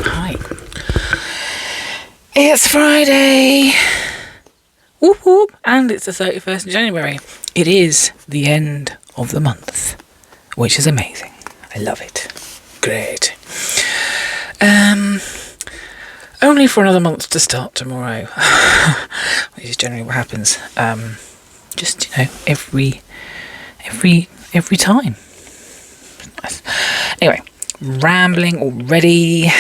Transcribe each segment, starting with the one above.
Hi. It's Friday. Whoop whoop. And it's the 31st of January. It is the end of the month, which is amazing. I love it. Great. Only for another month to start tomorrow, which is generally what happens. Just, every time. Nice. Anyway, rambling already.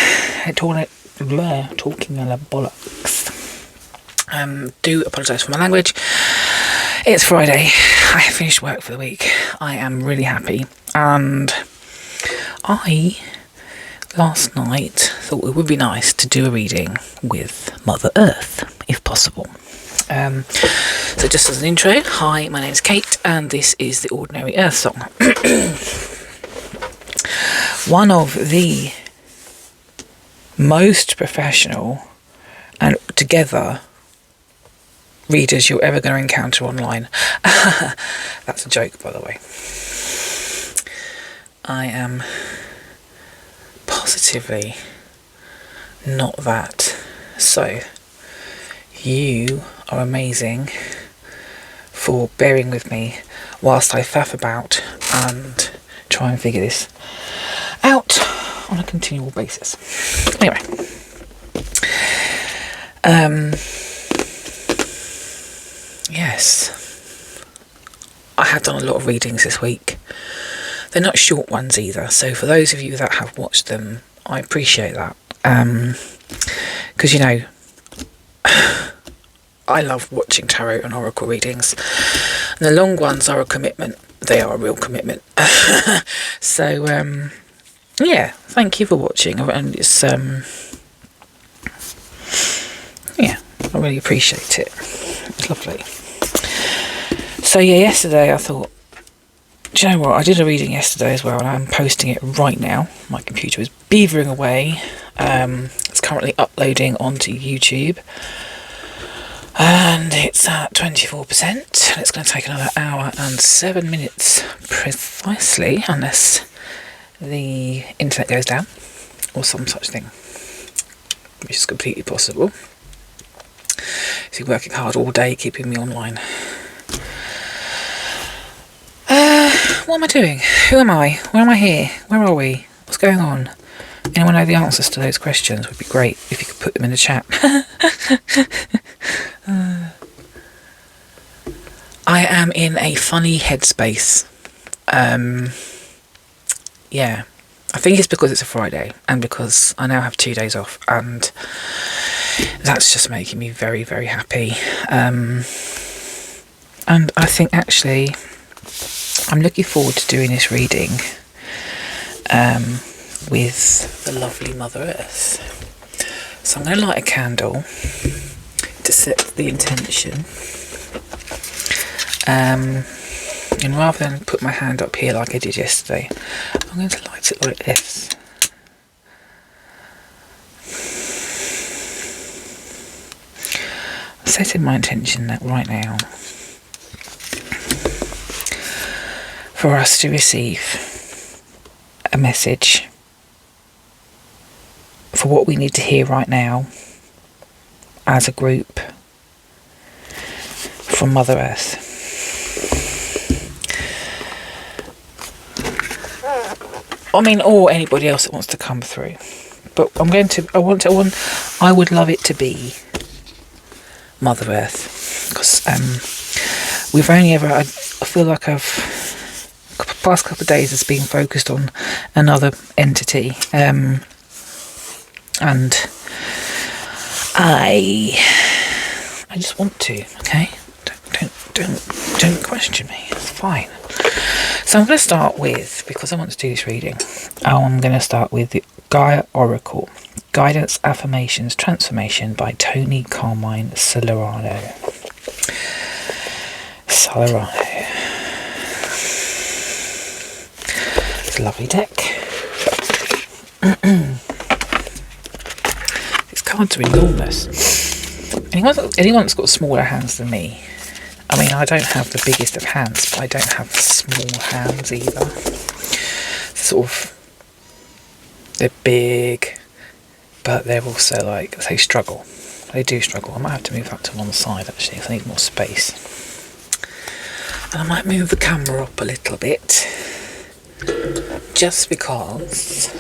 Talking a la bollocks. Do apologise for my language. It's Friday. I have finished work for the week. I am really happy. And I, last night, thought it would be nice to do a reading with Mother Earth, if possible. So just as an intro, hi, my name is Kate, and this is the Ordinary Earth Song. One of the most professional and together readers you're ever going to encounter online. That's a joke, by the way. I am positively not that. So, you are amazing for bearing with me whilst I faff about and try and figure this out on a continual basis. Anyway, yes, I have done a lot of readings this week. They're not short ones either, so for those of you that have watched them, I appreciate that. Because I love watching tarot and oracle readings. And the long ones are a commitment. They are a real commitment. So, yeah, thank you for watching. And it's, yeah, I really appreciate it. It's lovely. So, yeah, yesterday I thought, do you know what? I did a reading yesterday as well, and I'm posting it right now. My computer is beavering away. It's currently uploading onto YouTube. And it's at 24%, and it's going to take another hour and 7 minutes precisely, unless the internet goes down, or some such thing, which is completely possible. So you're working hard all day, keeping me online. What am I doing? Who am I? Where am I here? Where are we? What's going on? Anyone know the answers to those questions? Would be great if you could put them in the chat. I am in a funny headspace. Yeah, I think it's because it's a Friday and because I now have 2 days off, and that's just making me very, very happy. And I think actually I'm looking forward to doing this reading with the lovely Mother Earth. So I'm going to light a candle to set the intention. And rather than put my hand up here like I did yesterday, I'm going to light it like this. I'm setting my intention right now for us to receive a message for what we need to hear right now as a group from Mother Earth. I mean, or anybody else that wants to come through. But I would love it to be Mother Earth. Because we've only ever, I feel like the past couple of days has been focused on another entity. And I just want to, okay? Don't question me. It's fine. So I'm going to start with, because I want to do this reading, I'm going to start with the Gaia Oracle, Guidance, Affirmations, Transformation by Tony Carmine Salerno. It's a lovely deck. These cards are enormous. Anyone that's got smaller hands than me, I mean, I don't have the biggest of hands, but I don't have small hands either. Sort of, they're big, but they're also like, they struggle. They do struggle. I might have to move that to one side actually, because I need more space. And I might move the camera up a little bit, just because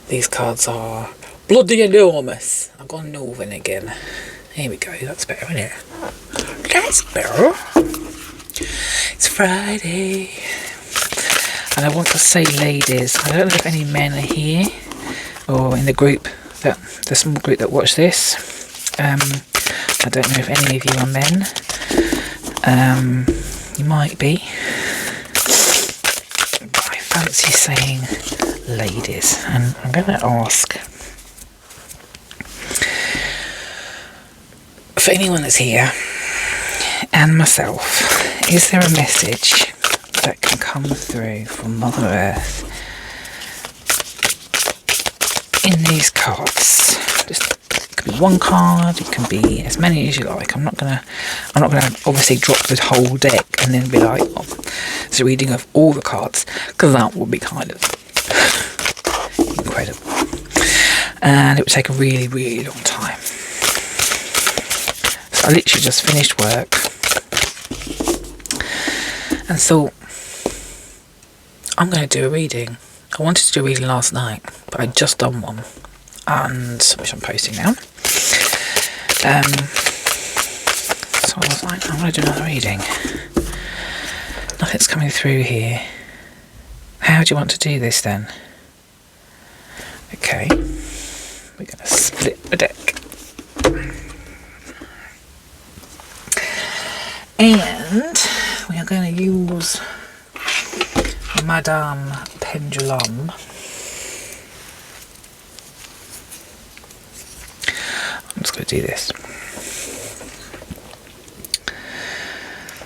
these cards are bloody enormous. I've gone northern again. Here we go, that's better, isn't it? That's better. It's Friday. And I want to say, ladies, I don't know if any men are here or in the group, the small group that watch this. I don't know if any of you are men. You might be. But I fancy saying ladies. And I'm going to ask, for anyone that's here and myself, is there a message that can come through from Mother Earth in these cards? Just, it can be one card, it can be as many as you like. I'm not gonna obviously drop the whole deck and then be like, oh, it's a reading of all the cards, because that would be kind of incredible, and it would take a really, really long time. So I literally just finished work and thought, I'm going to do a reading. I wanted to do a reading last night, but I'd just done one, and which I'm posting now. So I was like, I'm going to do another reading. Nothing's coming through here. How do you want to do this then? Okay, we're going to split the deck. And we are going to use Madame Pendulum. I'm just going to do this.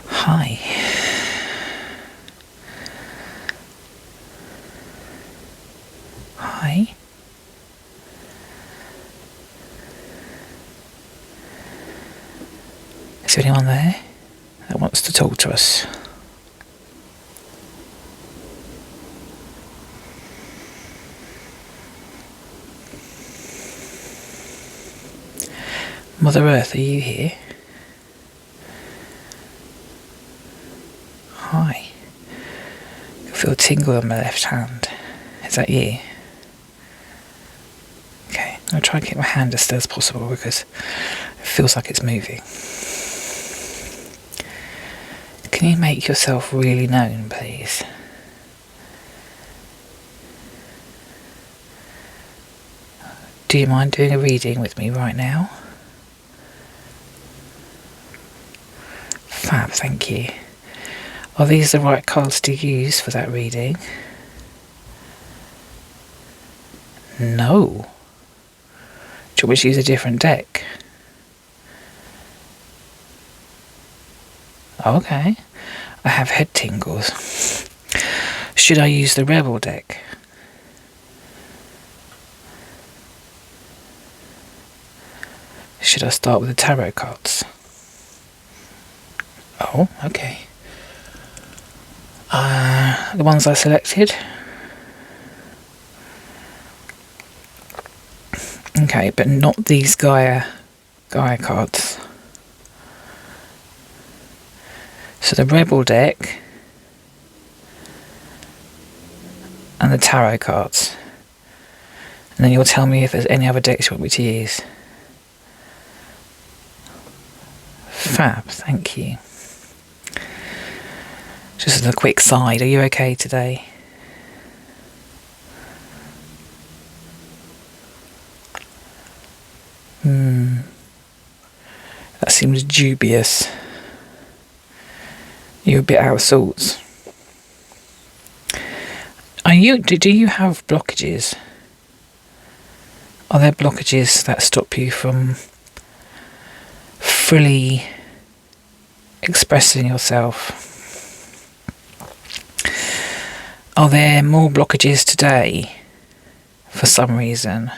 Hi. Hi. Is there anyone there that wants to talk to us? Mother Earth, are you here? Hi. I feel a tingle on my left hand. Is that you? Okay, I'm going to try and keep my hand as still as possible because it feels like it's moving. Can you make yourself really known, please? Do you mind doing a reading with me right now? Fab, thank you. Are these the right cards to use for that reading? No. Do you want me to use a different deck? Okay. I have head tingles. Should I use the Rebel deck? Should I start with the tarot cards? Oh, okay. The ones I selected. Okay, but not these Gaia cards. So the Rebel deck and the tarot cards. And then you'll tell me if there's any other decks you want me to use. Fab, thank you. Just as a quick side, are you okay today? That seems dubious. You're a bit out of sorts. Do you have blockages? Are there blockages that stop you from fully expressing yourself? Are there more blockages today for some reason?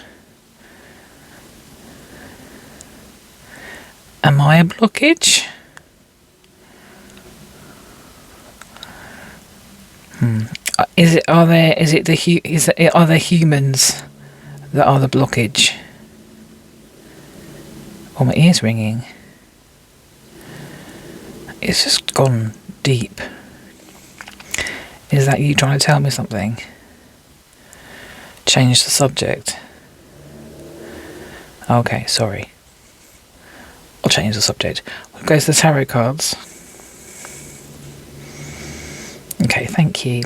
Am I a blockage? Are there humans the other blockage. Oh, my ear's ringing. It's just gone deep. Is that you trying to tell me something? Change the subject. Okay, sorry. I'll change the subject. We'll go to the tarot cards. Okay, thank you.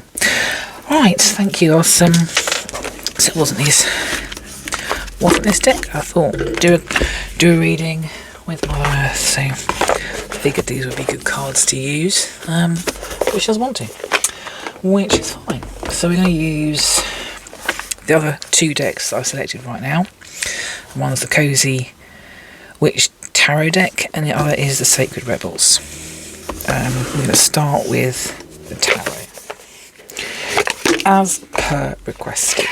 Right, thank you. Awesome. So it wasn't this deck. I thought do a reading with Mother Earth, so I figured these would be good cards to use. Which doesn't want to, which is fine. So we're going to use the other two decks that I've selected right now. One's the Cozy Witch Tarot deck, and the other is the Sacred Rebels. We're going to start with the tarot, as per requested.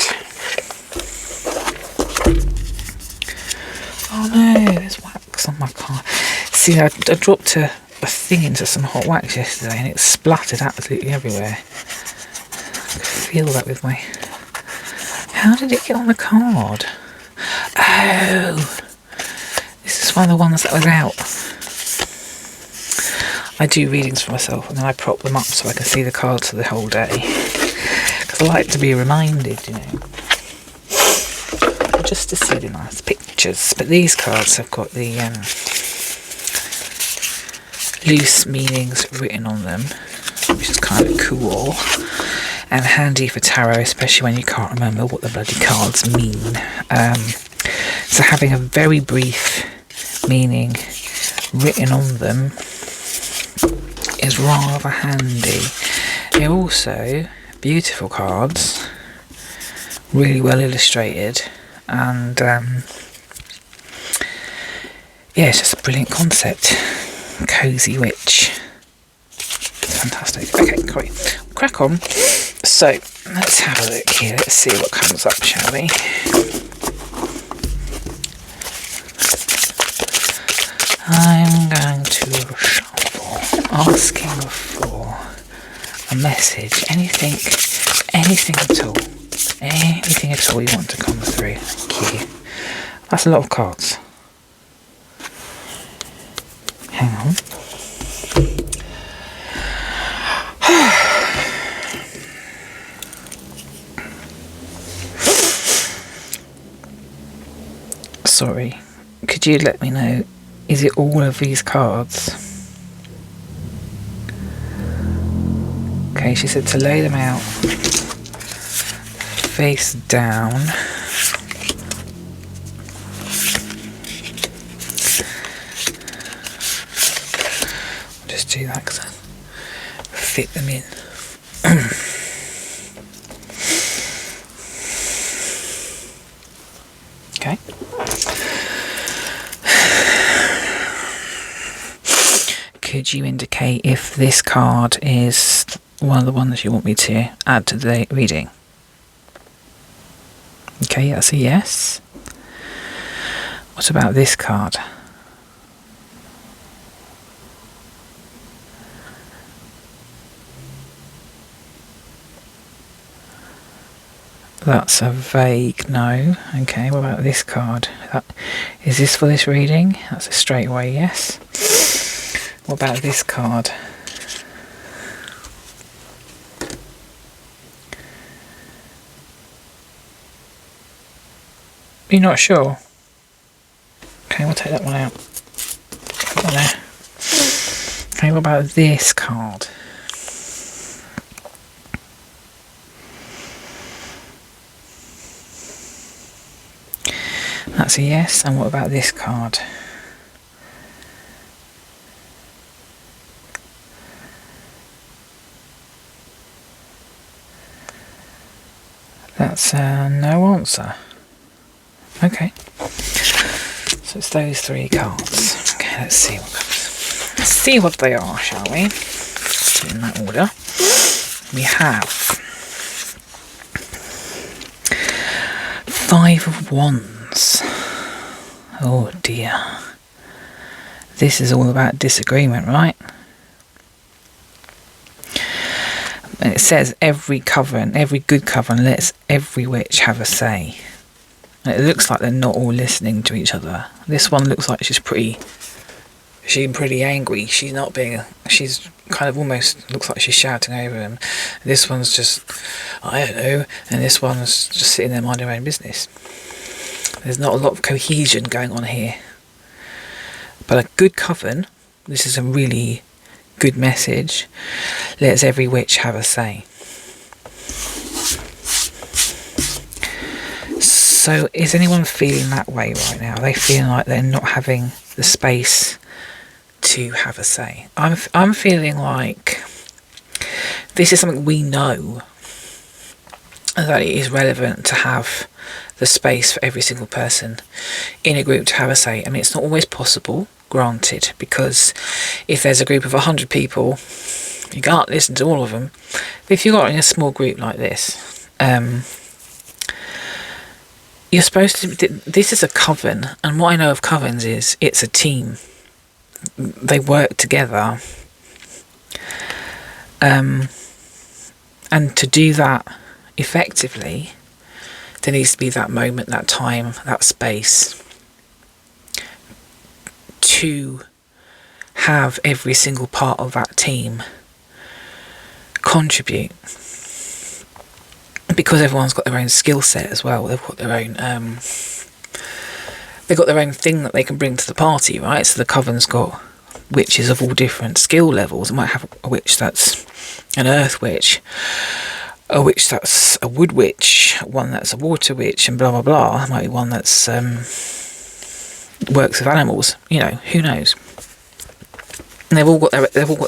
Oh no, there's wax on my card. See, I dropped a thing into some hot wax yesterday and it splattered absolutely everywhere. I could feel that with my... How did it get on the card? Oh, this is one of the ones that was out. I do readings for myself and then I prop them up so I can see the cards for the whole day. Because I like to be reminded, you know, just to see the nice pictures. But these cards have got the loose meanings written on them, which is kind of cool and handy for tarot, especially when you can't remember what the bloody cards mean. So having a very brief meaning written on them is rather handy. They're also beautiful cards, really well illustrated, and yeah, it's just a brilliant concept. Cozy Witch. It's fantastic. Okay, great. Crack on. So, let's have a look here. Let's see what comes up, shall we? I'm going to shuffle, asking for a message. Anything at all. Anything at all you want to come through. Thank you. That's a lot of cards. Hang on. Sorry, could you let me know, is it all of these cards? Okay, she said to lay them out face down. I'll just do that because I fit them in. Okay. Could you indicate if this card is one of the ones you want me to add to the reading? Okay, that's a yes. What about this card? That's a vague no. Okay, what about this card? Is this for this reading? That's a straightaway yes. What about this card? You're not sure? Okay, we'll take that one out. Put that there. Okay, what about this card? That's a yes. And what about this card? That's a no answer. Okay. So it's those three cards. Okay, let's see what comes. Let's see what they are, shall we? In that order. We have Five of Wands. Oh dear. This is all about disagreement, right? And it says every coven, every good coven lets every witch have a say. And it looks like they're not all listening to each other. This one looks like she's pretty angry. She's kind of almost looks like she's shouting over him. This one's just, I don't know, and this one's just sitting there minding her own business. There's not a lot of cohesion going on here. But a good coven, this is a really good message. Let's every witch have a say. So is anyone feeling that way right now? Are they feeling like they're not having the space to have a say? I'm feeling like this is something we know, that it is relevant to have the space for every single person in a group to have a say. I mean, it's not always possible, granted, because if there's a group of 100 people, you can't listen to all of them. But if you've got in a small group like this, you're supposed to, this is a coven, and what I know of covens is it's a team. They work together. And to do that effectively, there needs to be that moment, that time, that space to have every single part of that team contribute, because everyone's got their own skill set as well. They've got their own thing that they can bring to the party, right? So the coven's got witches of all different skill levels. It might have a witch that's an earth witch, a witch that's a wood witch, one that's a water witch, and blah blah blah. There might be one that's works with animals. You know, who knows? And they've all got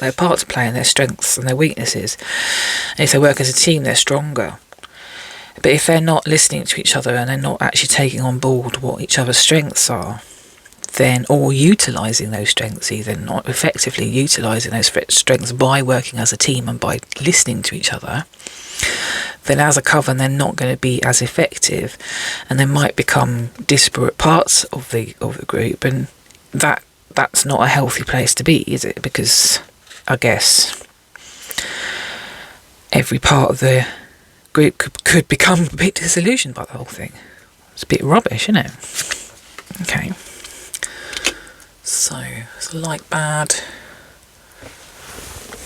their part to play, and their strengths and their weaknesses. And if they work as a team, they're stronger. But if they're not listening to each other and they're not actually taking on board what each other's strengths are, then, or utilising those strengths, either not effectively utilising those strengths by working as a team and by listening to each other, then as a coven they're not going to be as effective, and they might become disparate parts of the group, and that's not a healthy place to be, is it? Because I guess every part of the group could become a bit disillusioned by the whole thing. It's a bit rubbish, isn't it? Okay. So, it's like bad.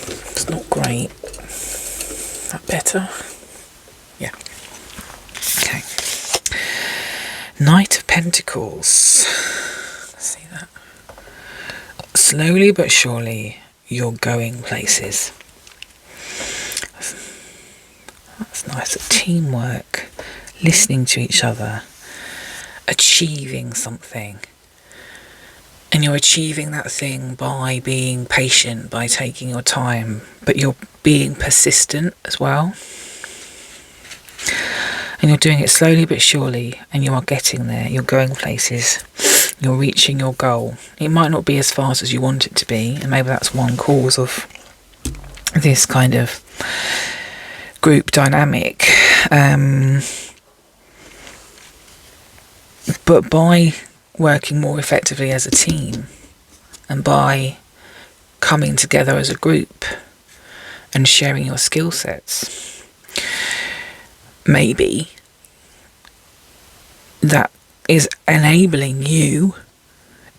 It's not great. Is that better? Yeah. Okay. Knight of Pentacles. Let's see that. Slowly but surely, you're going places. That's nice. Teamwork, listening to each other, achieving something. And you're achieving that thing by being patient, by taking your time, but you're being persistent as well. And you're doing it slowly but surely, and you are getting there. You're going places. You're reaching your goal. It might not be as fast as you want it to be, and maybe that's one cause of this kind of group dynamic. But by working more effectively as a team, and by coming together as a group and sharing your skill sets, maybe that is enabling you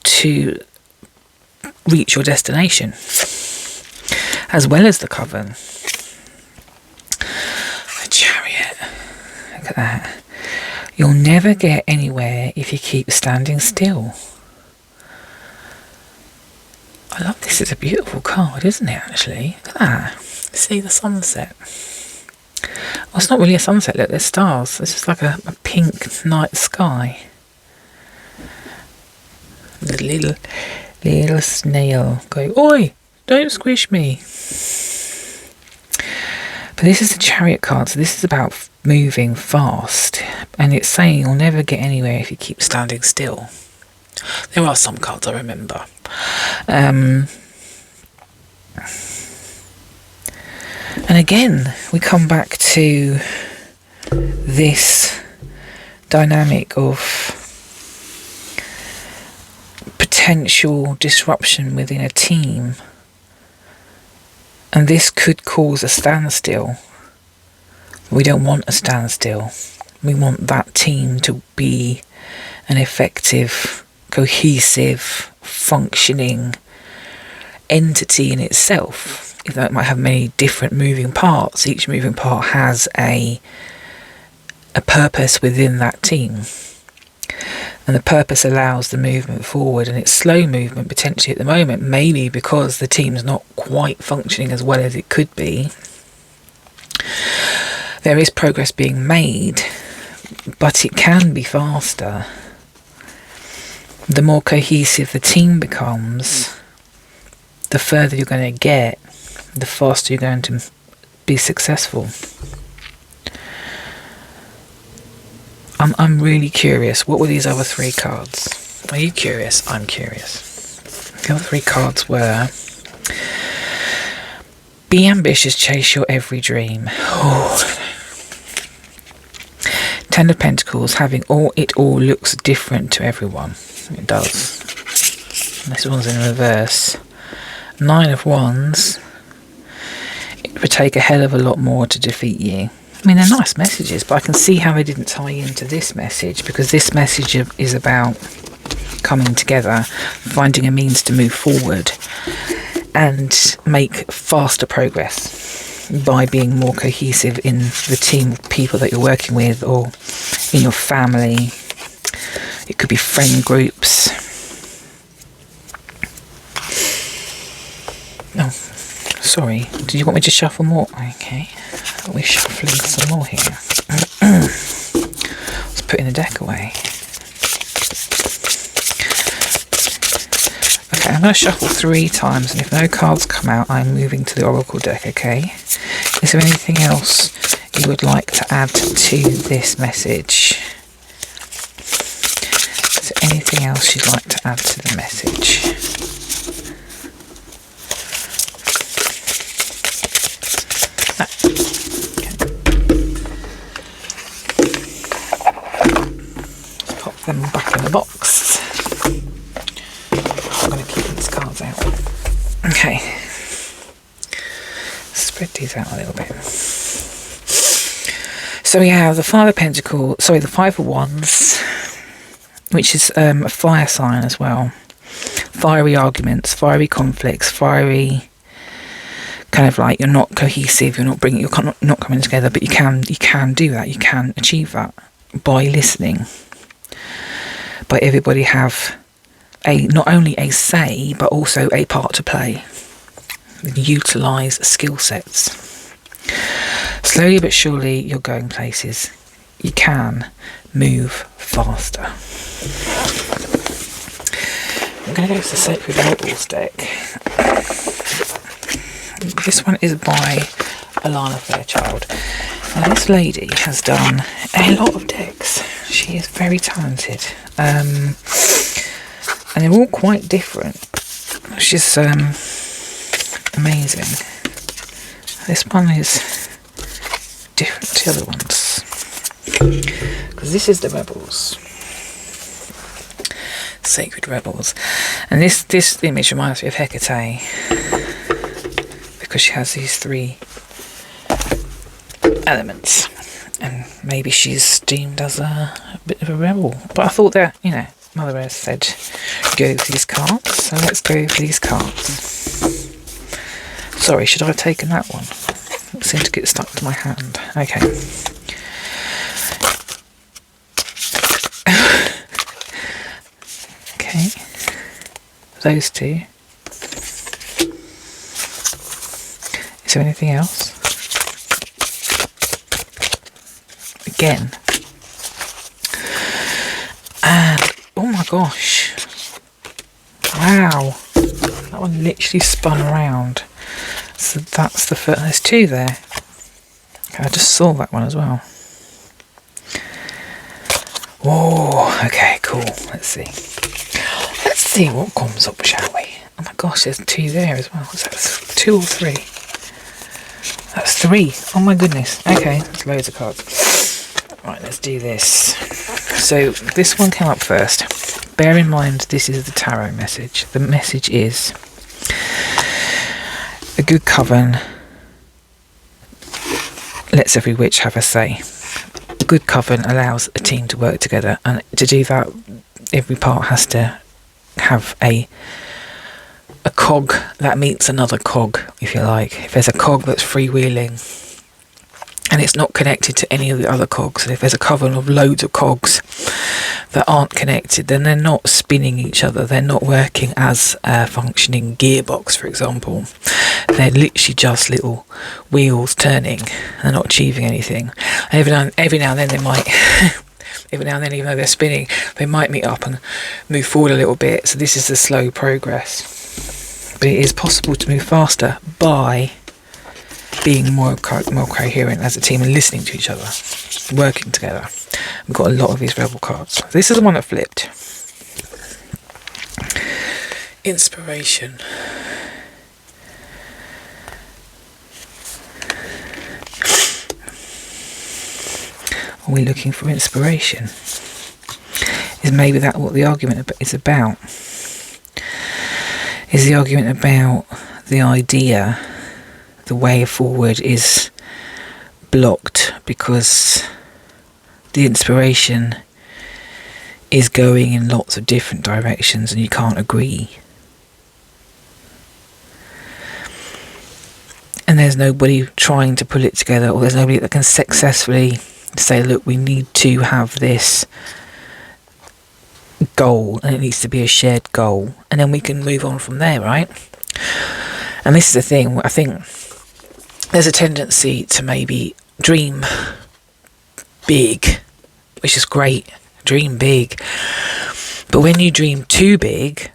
to reach your destination, as well as the coven. The Chariot. Look at that. You'll never get anywhere if you keep standing still. I love this. It's a beautiful card, isn't it, actually? Look at that. See the sunset. Well, it's not really a sunset. Look, there's stars. It's just like a pink night sky. The little snail going, "Oi, don't squish me." But this is the Chariot card, so this is about moving fast, and it's saying you'll never get anywhere if you keep standing still. There are some cards I remember. And again, we come back to this dynamic of potential disruption within a team. And this could cause a standstill. We don't want a standstill. We want that team to be an effective, cohesive, functioning entity in itself. Even though it might have many different moving parts, each moving part has a purpose within that team. And the purpose allows the movement forward, and it's slow movement potentially at the moment, maybe because the team's not quite functioning as well as it could be. There is progress being made, but it can be faster. The more cohesive the team becomes, the further you're going to get, the faster you're going to be successful. I'm really curious. What were these other 3 cards? Are you curious? I'm curious. The other 3 cards were: be ambitious, chase your every dream. Oh. 10 of Pentacles, it all looks different to everyone. It does. This one's in reverse. 9 of Wands. It would take a hell of a lot more to defeat you. I mean, they're nice messages, but I can see how they didn't tie into this message, because this message is about coming together, finding a means to move forward and make faster progress by being more cohesive in the team of people that you're working with, or in your family. It could be friend groups. Oh, sorry. Did you want me to shuffle more? Okay. We're shuffling some more here. Let's put the deck away. Okay, I'm going to shuffle 3 times, and if no cards come out, I'm moving to the Oracle deck, okay? Is there anything else you would like to add to this message? Is there anything else you'd like to add to the message? Them back in the box. I'm going to keep these cards out. Okay. Spread these out a little bit. So we have the 5 of Pentacles, sorry, the 5 of Wands, which is a fire sign as well. Fiery arguments, fiery conflicts, fiery kind of like you're not cohesive, you're not coming together, but you can do that. You can achieve that by listening. But everybody have not only a say, but also a part to play. Utilise skill sets. Slowly but surely, you're going places. You can move faster. I'm going to go to the Sacred Rebels deck. This one is by Alana Fairchild. Now, this lady has done a lot of decks. She is very talented. And they're all quite different. She's amazing. This one is different to the other ones, because this is the Rebels. Sacred Rebels. And this image reminds me of Hecate, because she has these 3 elements, and maybe she's deemed as a bit of a rebel. But I thought that, Mother Earth said go for these cards, so let's go for these cards. Sorry, should I have taken that one? It seemed to get stuck to my hand. Okay. Okay. Those 2. Is there anything else? Again. And oh my gosh. Wow. That one literally spun around. So that's the first. There's 2 there. Okay, I just saw that one as well. Whoa. Okay, cool. Let's see. Let's see what comes up, shall we? Oh my gosh, there's 2 there as well. What's that? 2 or 3? That's 3. Oh my goodness. Okay, that's loads of cards. Right, let's do this. So this one came up first. Bear in mind, this is the tarot message. The message is a good coven lets every witch have a say. good covenant allows a team to work together, and to do that, every part has to have a cog that meets another cog, if you like. If there's a cog that's freewheeling and it's not connected to any of the other cogs, and if there's a covenant of loads of cogs that aren't connected, then they're not spinning each other, they're not working as a functioning gearbox, for example. They're literally just little wheels turning, they're not achieving anything. Every now and then they might every now and then, even though they're spinning, they might meet up and move forward a little bit. So this is the slow progress, but it is possible to move faster by being more coherent as a team and listening to each other, working together. We've got a lot of these rebel cards. This is the one that flipped. Inspiration. Are we looking for inspiration? Is maybe that what the argument is about? Is the argument about the idea, the way forward is blocked because the inspiration is going in lots of different directions and you can't agree? And there's nobody trying to pull it together, or there's nobody that can successfully say, look, we need to have this goal and it needs to be a shared goal, and then we can move on from there, right? And this is the thing, I think there's a tendency to maybe dream big, which is great, dream big, but when you dream too big,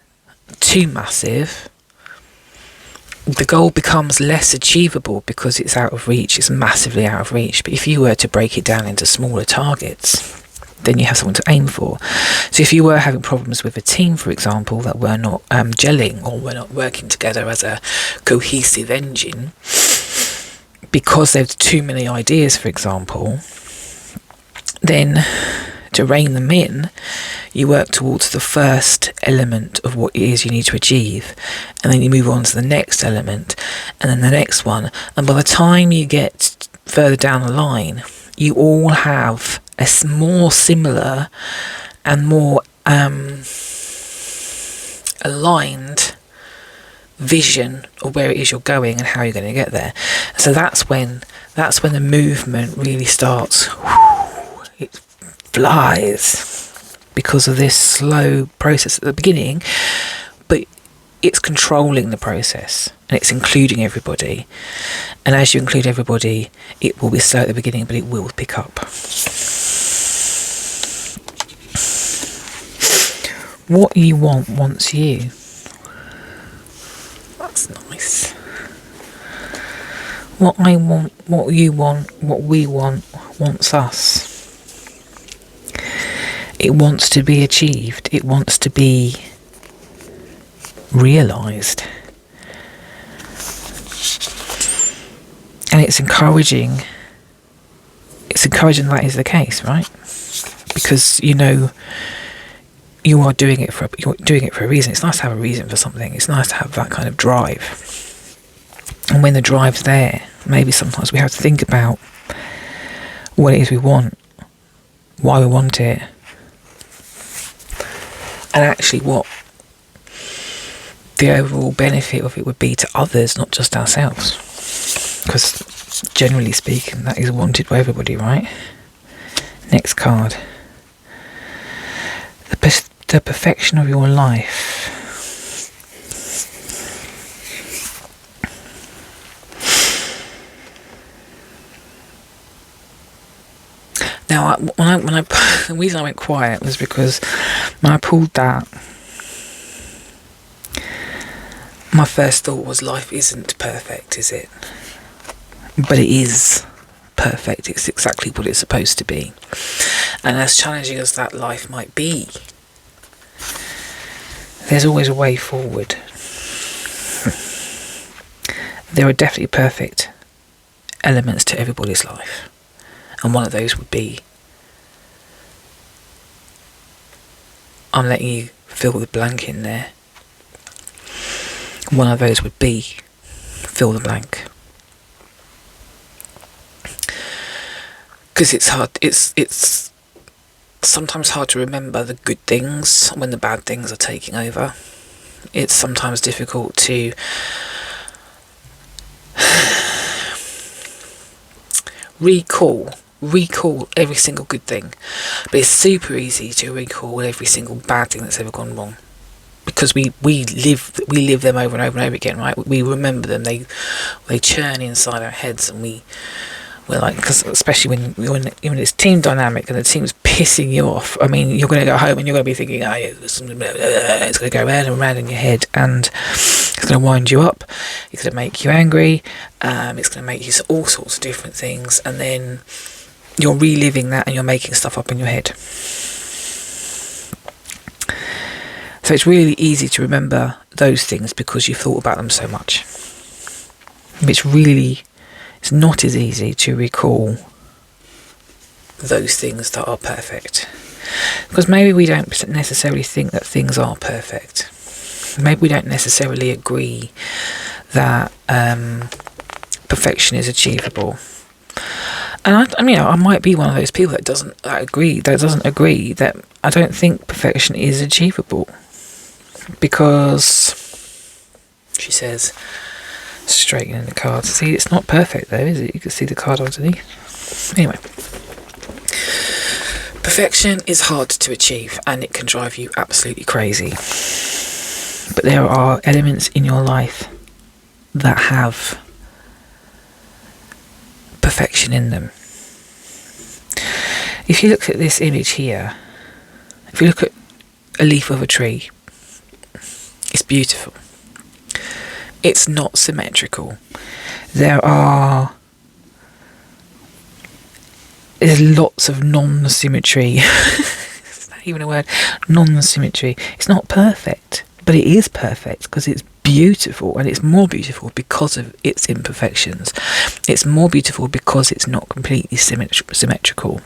too massive, the goal becomes less achievable because it's out of reach, it's massively out of reach. But if you were to break it down into smaller targets, then you have something to aim for. So if you were having problems with a team, for example, that were not gelling or were not working together as a cohesive engine, because there's too many ideas, for example, then to rein them in, you work towards the first element of what it is you need to achieve, and then you move on to the next element, and then the next one, and by the time you get further down the line, you all have a more similar and more aligned vision of where it is you're going and how you're going to get there. So that's when the movement really starts. It flies because of this slow process at the beginning, but it's controlling the process and it's including everybody, and as you include everybody, it will be slow at the beginning, but it will pick up. What you want wants you. That's nice. What I want, what you want, what we want, wants us. It wants to be achieved. It wants to be realised. And it's encouraging that is the case, right? Because you know you're doing it for a reason. It's nice to have a reason for something. It's nice to have that kind of drive. And when the drive's there, maybe sometimes we have to think about what it is we want, why we want it, and actually what the overall benefit of it would be to others, not just ourselves. Because generally speaking, that is wanted by everybody, right? Next card. The perfection of your life. Now, the reason I went quiet was because when I pulled that, my first thought was, life isn't perfect, is it? But it is perfect. It's exactly what it's supposed to be. And as challenging as that life might be, there's always a way forward. There are definitely perfect elements to everybody's life. And one of those would be, I'm letting you fill the blank in there. One of those would be, fill the blank. because it's hard. It's sometimes hard to remember the good things when the bad things are taking over. It's sometimes difficult to recall every single good thing, but it's super easy to recall every single bad thing that's ever gone wrong, because we live them over and over and over again, right? We remember them. They churn inside our heads, and we're like, because especially when you're in this team dynamic and the team's pissing you off, I mean, you're going to go home and you're going to be thinking, oh yeah, it's going to go round and round in your head, and it's going to wind you up, it's going to make you angry, it's going to make you all sorts of different things, and then you're reliving that and you're making stuff up in your head. So it's really easy to remember those things because you've thought about them so much. It's not as easy to recall those things that are perfect, because maybe we don't necessarily think that things are perfect. Maybe we don't necessarily agree that perfection is achievable. And I might be one of those people that doesn't agree that I don't think perfection is achievable, because she says, straightening the card. See, it's not perfect though, is it? You can see the card underneath. Anyway, perfection is hard to achieve and it can drive you absolutely crazy. But there are elements in your life that have perfection in them. If you look at this image here, if you look at a leaf of a tree, it's beautiful. It's not symmetrical. There's lots of non-symmetry. It's not even a word. Non-symmetry. It's not perfect, but it is perfect because it's beautiful, and it's more beautiful because of its imperfections. It's more beautiful because it's not completely symmetrical.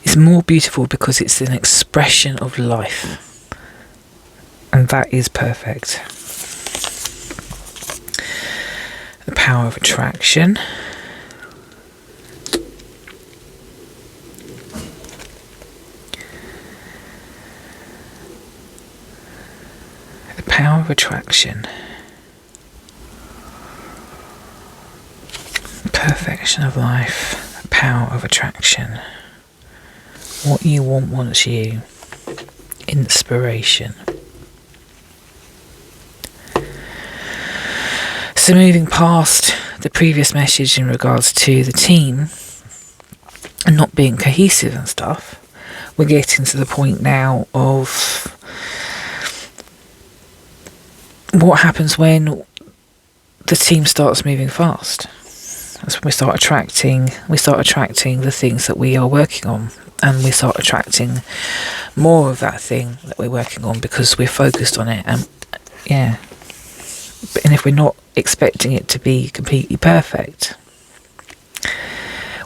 It's more beautiful because it's an expression of life, and that is perfect. The power of attraction. The power of attraction. Perfection of life. The power of attraction. What you want wants you. Inspiration. So moving past the previous message in regards to the team and not being cohesive and stuff, we're getting to the point now of what happens when the team starts moving fast. That's when we start attracting the things that we are working on, and we start attracting more of that thing that we're working on because we're focused on it. And yeah. And if we're not expecting it to be completely perfect,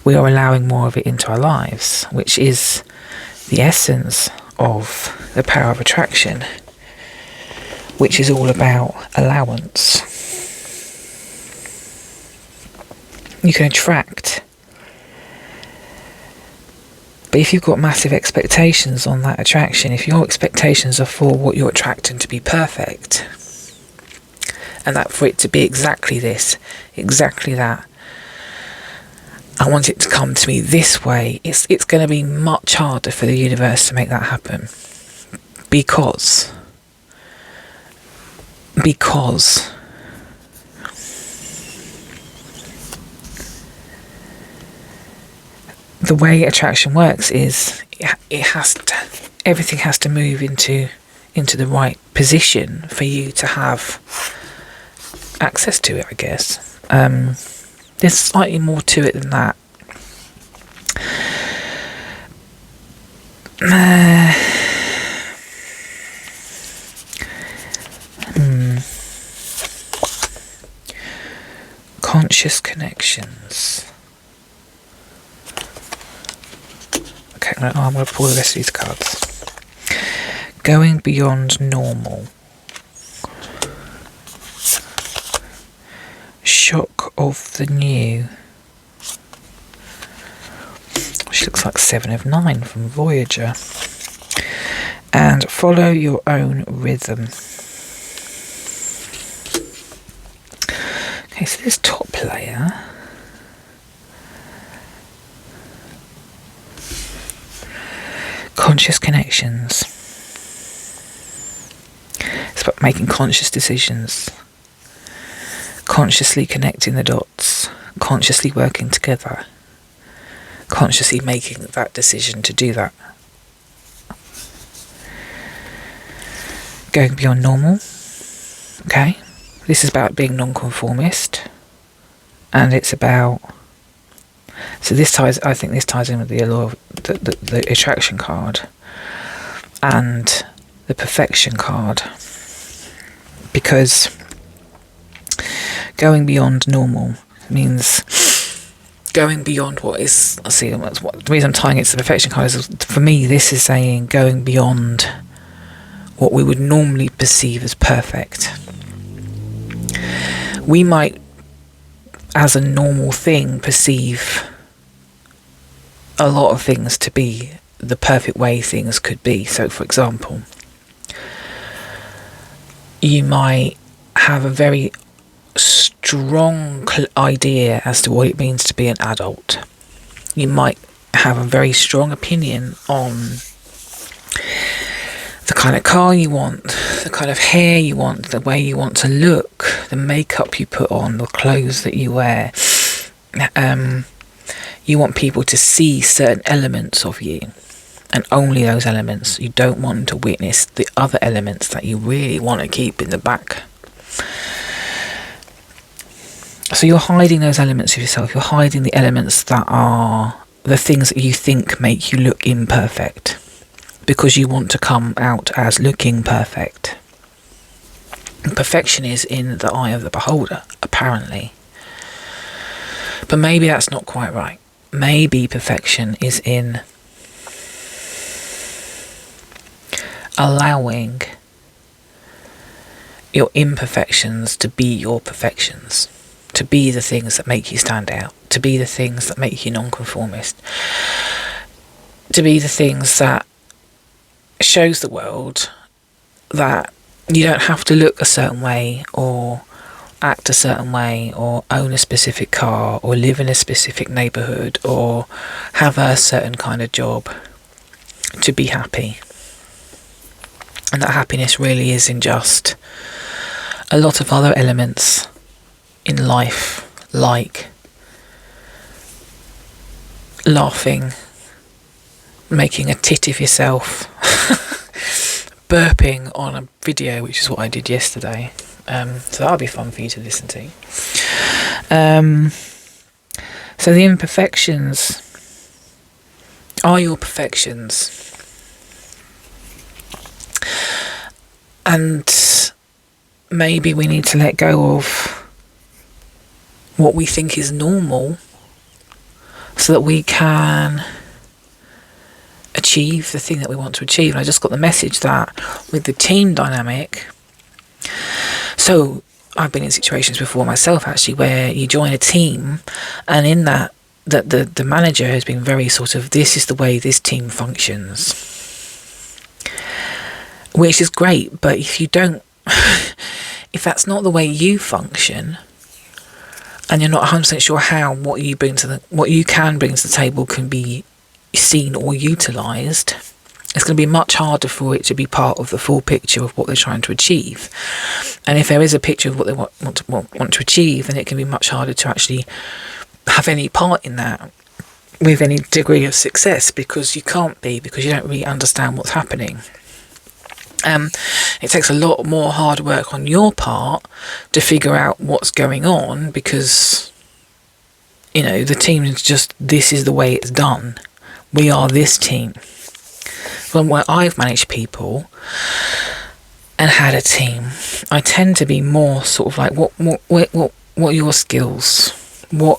we are allowing more of it into our lives, which is the essence of the power of attraction, which is all about allowance. You can attract, but if you've got massive expectations on that attraction, if your expectations are for what you're attracting to be perfect, and that for it to be exactly this, exactly that, I want it to come to me this way, it's going to be much harder for the universe to make that happen. Because the way attraction works is everything has to move into the right position for you to have access to it, I guess. There's slightly more to it than that. Conscious connections. Okay, I'm going to pull the rest of these cards. Going beyond normal. Shock of the new. She looks like 7 of 9 from Voyager. And follow your own rhythm. Okay, so this top layer, conscious connections. It's about making conscious decisions, consciously connecting the dots, consciously working together, consciously making that decision to do that. Going beyond normal. Okay, this is about being non-conformist, and it's about, so this ties, I think this ties in with the allure of the attraction card and the perfection card, because going beyond normal means going beyond what is, I see, the reason I'm tying it to the perfection card is, for me, this is saying going beyond what we would normally perceive as perfect. We might, as a normal thing, perceive a lot of things to be the perfect way things could be. So, for example, you might have a very strong idea as to what it means to be an adult. You might have a very strong opinion on the kind of car you want, the kind of hair you want, the way you want to look, the makeup you put on, the clothes that you wear. You want people to see certain elements of you, and only those elements. You don't want them to witness the other elements that you really want to keep in the back. So you're hiding those elements of yourself. You're hiding the elements that are the things that you think make you look imperfect, because you want to come out as looking perfect. And perfection is in the eye of the beholder, apparently. But maybe that's not quite right. Maybe perfection is in allowing your imperfections to be your perfections, to be the things that make you stand out, to be the things that make you nonconformist, to be the things that shows the world that you don't have to look a certain way, or act a certain way, or own a specific car, or live in a specific neighbourhood, or have a certain kind of job to be happy. And that happiness really is in just a lot of other elements in life, like laughing, making a tit of yourself, burping on a video, which is what I did yesterday. So that'll be fun for you to listen to. So the imperfections are your perfections. And maybe we need to let go of what we think is normal, so that we can achieve the thing that we want to achieve. And I just got the message that with the team dynamic, so I've been in situations before myself, actually, where you join a team, and in that the manager has been very sort of, this is the way this team functions, which is great. But if you don't if that's not the way you function, and you're not 100% sure how what you can bring to the table can be seen or utilised, it's going to be much harder for it to be part of the full picture of what they're trying to achieve. And if there is a picture of what they want to achieve, then it can be much harder to actually have any part in that with any degree of success, because you can't be, because you don't really understand what's happening. It takes a lot more hard work on your part to figure out what's going on, because, you know, the team is just, this is the way it's done. We are this team. From where I've managed people and had a team, I tend to be more sort of like, what are your skills?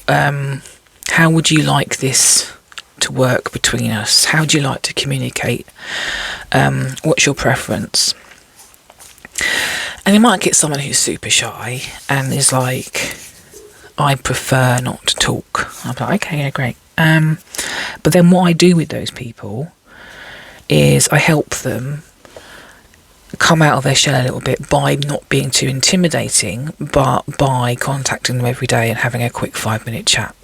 How would you like this to work between us? How do you like to communicate? What's your preference? And you might get someone who's super shy and is like, I prefer not to talk. I'm like, okay, yeah, great. But then what I do with those people is I help them come out of their shell a little bit by not being too intimidating, but by contacting them every day and having a quick 5-minute chat.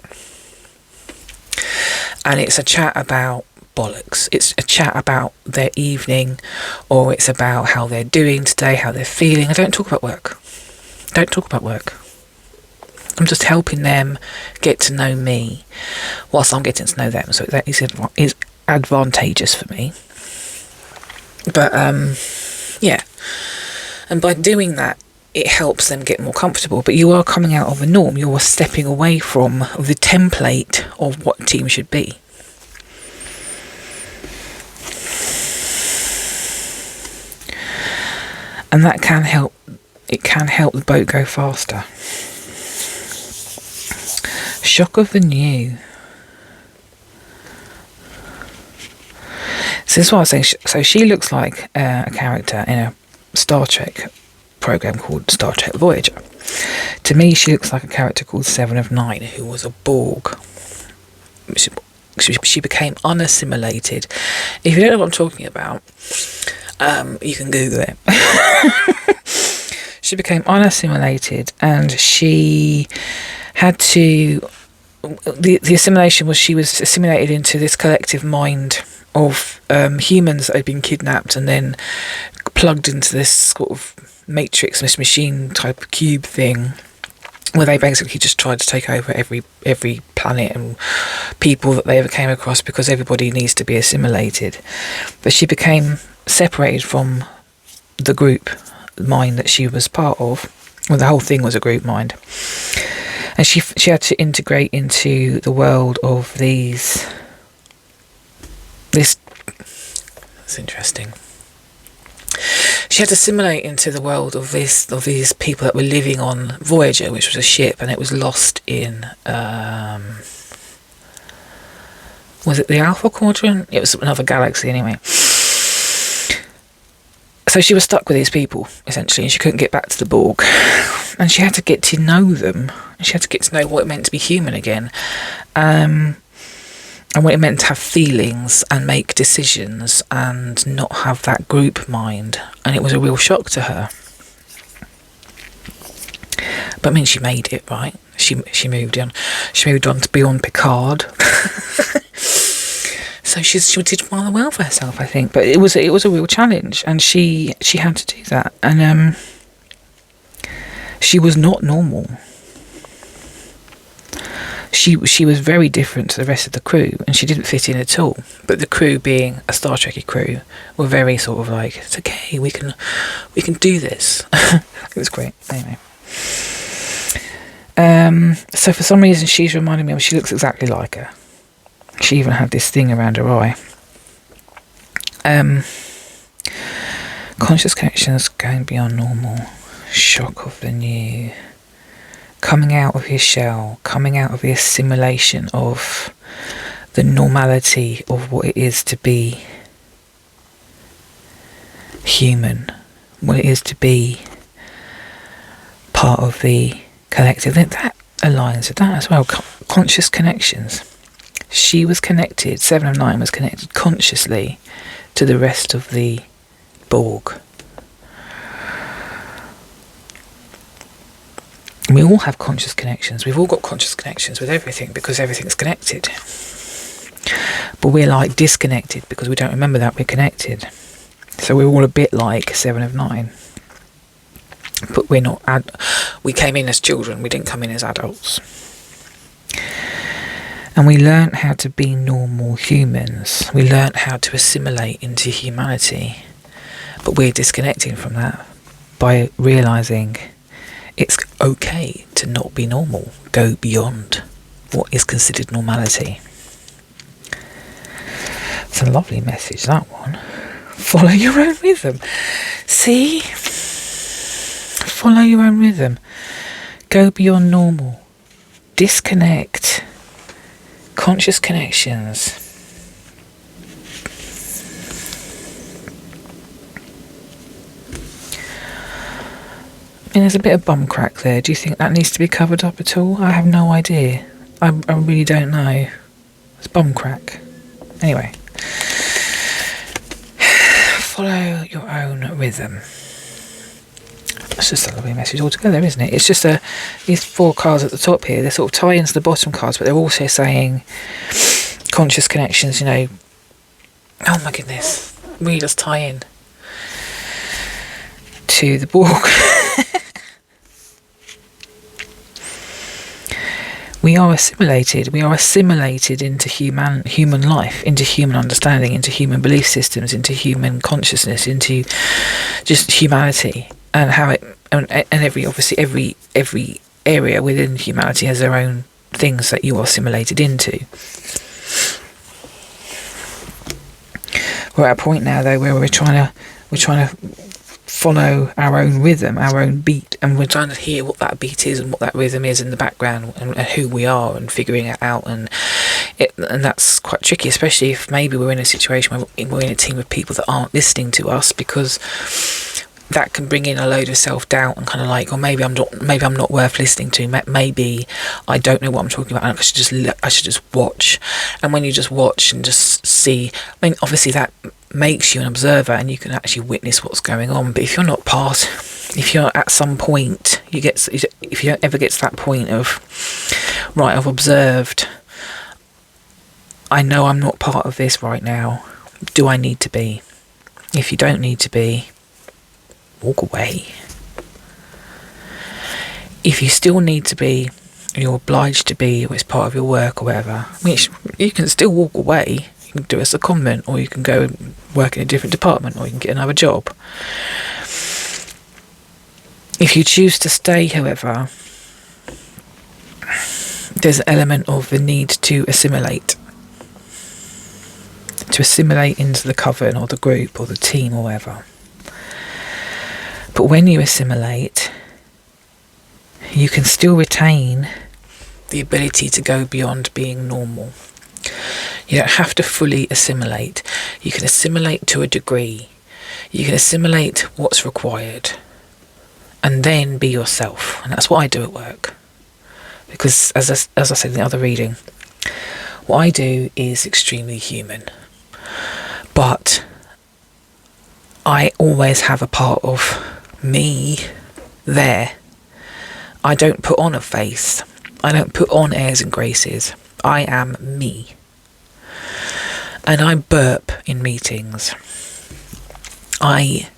And it's a chat about bollocks. It's a chat about their evening, or it's about how they're doing today, how they're feeling. I don't talk about work. Don't talk about work. I'm just helping them get to know me whilst I'm getting to know them. So that is advantageous for me. But yeah, and by doing that, it helps them get more comfortable. But you are coming out of a norm. You are stepping away from the template of what a team should be. And that can help. It can help the boat go faster. Shock of the new. So this is what I was saying. So she looks like a character in a Star Trek program called Star Trek Voyager. To me, she looks like a character called 7 of 9, who was a Borg. She became unassimilated. If you don't know what I'm talking about, you can Google it. She became unassimilated, and she had to... The assimilation was she was assimilated into this collective mind of humans that had been kidnapped and then plugged into this sort of matrix, this machine type cube thing, where they basically just tried to take over every planet and people that they ever came across, because everybody needs to be assimilated. But she became separated from the group mind that she was part of. Well, the whole thing was a group mind. And she had to integrate into the world of this. That's interesting. She had to assimilate into the world of these people that were living on Voyager, which was a ship, and it was lost in was it the Alpha Quadrant? It was another galaxy anyway. So she was stuck with these people, essentially, and she couldn't get back to the Borg. And she had to get to know them. She had to get to know what it meant to be human again. And what it meant to have feelings and make decisions and not have that group mind. And it was a real shock to her. But I mean, she made it, right? She moved on. She moved on to be on Picard. So she did rather well for herself, I think. But it was a real challenge, and she had to do that. And she was not normal. She was very different to the rest of the crew, and she didn't fit in at all. But the crew, being a Star Trek crew, were very sort of like, it's okay, we can do this. It was great. Anyway. So for some reason she's reminding me of, she looks exactly like her. She even had this thing around her eye. Conscious connections going beyond normal. Shock of the new. Coming out of his shell, coming out of the assimilation of the normality of what it is to be human, what it is to be part of the collective. That aligns with that as well. Conscious connections. She was connected, 7 of 9 was connected consciously to the rest of the Borg. We all have conscious connections. We've all got conscious connections with everything, because everything's connected. But we're like disconnected because we don't remember that we're connected. So we're all a bit like 7 of 9. But we're not. We came in as children. We didn't come in as adults. And we learnt how to be normal humans. We learnt how to assimilate into humanity. But we're disconnecting from that by realising it's okay to not be normal. Go beyond what is considered normality. It's a lovely message, that one. Follow your own rhythm. See? Follow your own rhythm. Go beyond normal. Disconnect. Conscious connections. I mean, there's a bit of bum crack there. Do you think that needs to be covered up at all? I have no idea. I really don't know. It's bum crack. Anyway. Follow your own rhythm. It's just a lovely message altogether, isn't it? It's just these 4 cards at the top here, they sort of tie into the bottom cards, but they're also saying conscious connections, you know. Oh my goodness. Really does tie in to the book. We are assimilated into human life, into human understanding, into human belief systems, into human consciousness, into just humanity, and how it and every area within humanity has their own things that you are assimilated into. We're at a point now though where we're trying to follow our own rhythm, our own beat, and we're trying to hear what that beat is and what that rhythm is in the background, and who we are, and figuring it out, and that's quite tricky, especially if maybe we're in a situation where we're in a team of people that aren't listening to us, because that can bring in a load of self-doubt and kind of like, or maybe I'm not worth listening to, maybe I don't know what I'm talking about, and I should just watch. And when you just watch and just see, I mean, obviously that makes you an observer and you can actually witness what's going on. But if you're at some point, if you ever get to that point of, right, I've observed, I know I'm not part of this right now, do I need to be? If you don't need to be, walk away. If you still need to be, and you're obliged to be, or it's part of your work or whatever, I mean, you can still walk away. You can do a secondment, or you can go and work in a different department, or you can get another job. If you choose to stay, however, there's an element of the need to assimilate into the coven or the group or the team or whatever. But when you assimilate, you can still retain the ability to go beyond being normal. You don't have to fully assimilate. You can assimilate to a degree. You can assimilate what's required and then be yourself. And that's what I do at work. Because as I said in the other reading, what I do is extremely human. But I always have a part of me there. I don't put on a face. I don't put on airs and graces. I am me. And I burp in meetings. I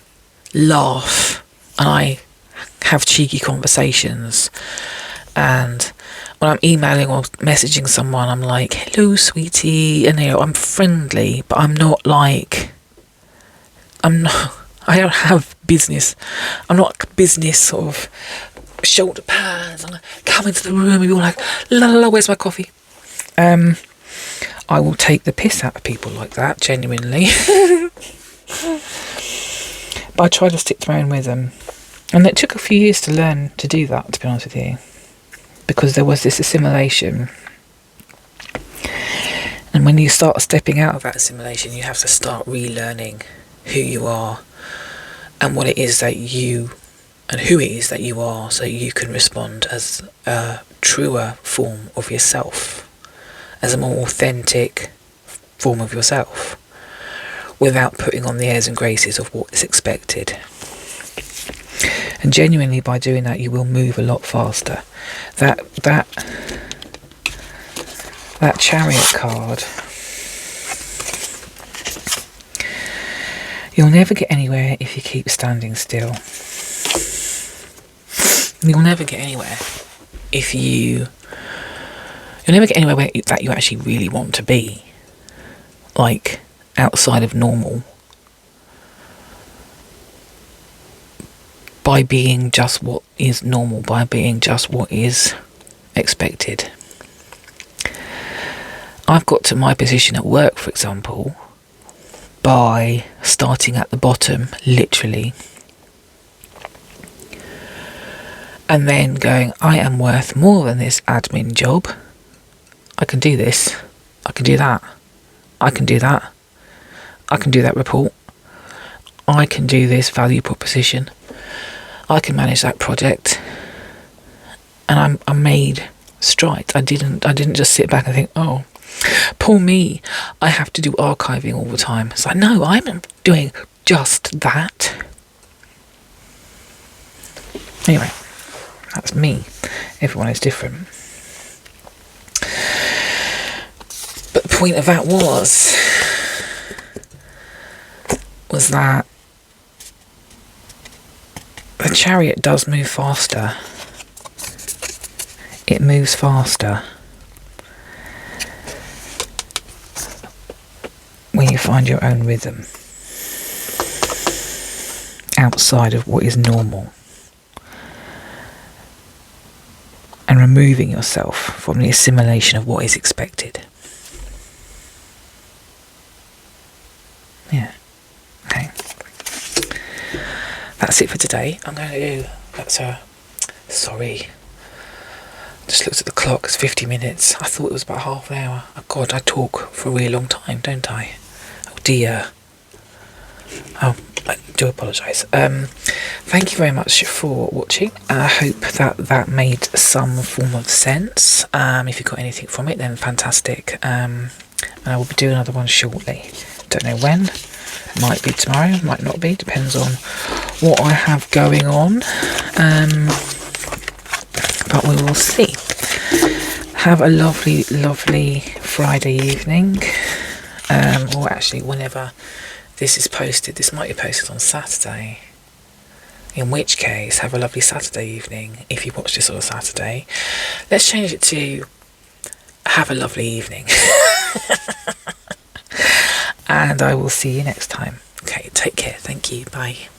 laugh and I have cheeky conversations. And when I'm emailing or messaging someone, I'm like, hello, sweetie. And, you know, I'm friendly, but I'm not like, I don't have business. I'm not like business sort of shoulder pads. I'm like, come into the room and you're like, la la la, where's my coffee? I will take the piss out of people like that, genuinely. But I try to stick to my own rhythm. And it took a few years to learn to do that, to be honest with you. Because there was this assimilation. And when you start stepping out of that assimilation, you have to start relearning who you are and what it is that you, and who it is that you are, so you can respond as a truer form of yourself, as a more authentic form of yourself, without putting on the airs and graces of what is expected. And genuinely, by doing that, you will move a lot faster. That Chariot card, you'll never get anywhere if you keep standing still. You'll never get anywhere if you'll never get anywhere that you actually really want to be, like outside of normal, by being just what is normal, by being just what is expected. I've got to my position at work, for example, by starting at the bottom, literally, and then going, I am worth more than this admin job. I can do this. I can do that. I can do that. I can do that report. I can do this value proposition. I can manage that project. And I made strides. I didn't just sit back and think, oh, Poor me, I have to do archiving all the time. So no, I'm doing just that. Anyway, that's me. Everyone is different. But the point of that was that the chariot does move faster. It moves faster when you find your own rhythm outside of what is normal, and removing yourself from the assimilation of what is expected. Yeah. Okay. That's it for today. I'm going to do... Sorry. Just looked at the clock. It's 50 minutes. I thought it was about half an hour. Oh God, I talk for a really long time, don't I? Oh dear. Oh, I do apologise. Thank you very much for watching. I hope that made some form of sense. If you got anything from it, then fantastic. And I will be doing another one shortly. Don't know when. Might be tomorrow, might not be. Depends on what I have going on. But we will see. Have a lovely, lovely Friday evening. Or actually, whenever this is posted, this might be posted on Saturday. In which case, have a lovely Saturday evening if you watch this on a Saturday. Let's change it to have a lovely evening. And I will see you next time. Okay, take care. Thank you. Bye.